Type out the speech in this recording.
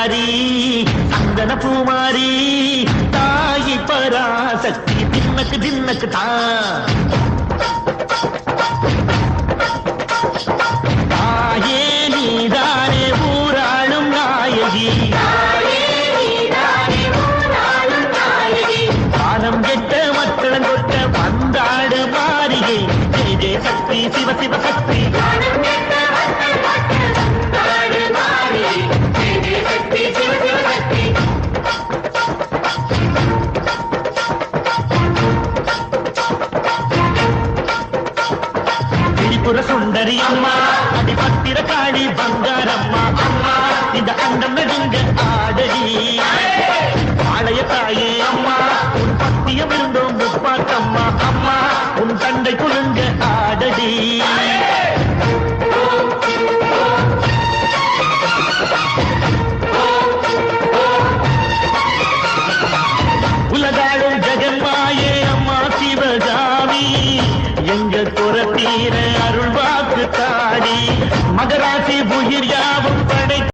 சிங்காரி சந்தன பூமாரி தாயி பராசக்தி தின்னக்கு தின்னக்கு தான் தாயே நீதானே ஊராளும் நாயகி காலம் கெட்ட மக்களம் கொட்ட வந்தாடு மாறிகை ஜெய ஜெய சக்தி சிவ சிவ சக்தி திரிபுர சுந்தரி அம்மா அடிபத்திர காளி பங்காரம்மா அம்மா இந்த அண்டம் நெடுங்க ஆடடி ஆலய தாயே அம்மா உன் பத்தியம் இருந்தோம் முப்பாக்கம்மா அம்மா உன் தண்டை குழுங்க ஆடடி உலகாளும் ஜெகன்மாயே அம்மா சிவகாமி எங்க குர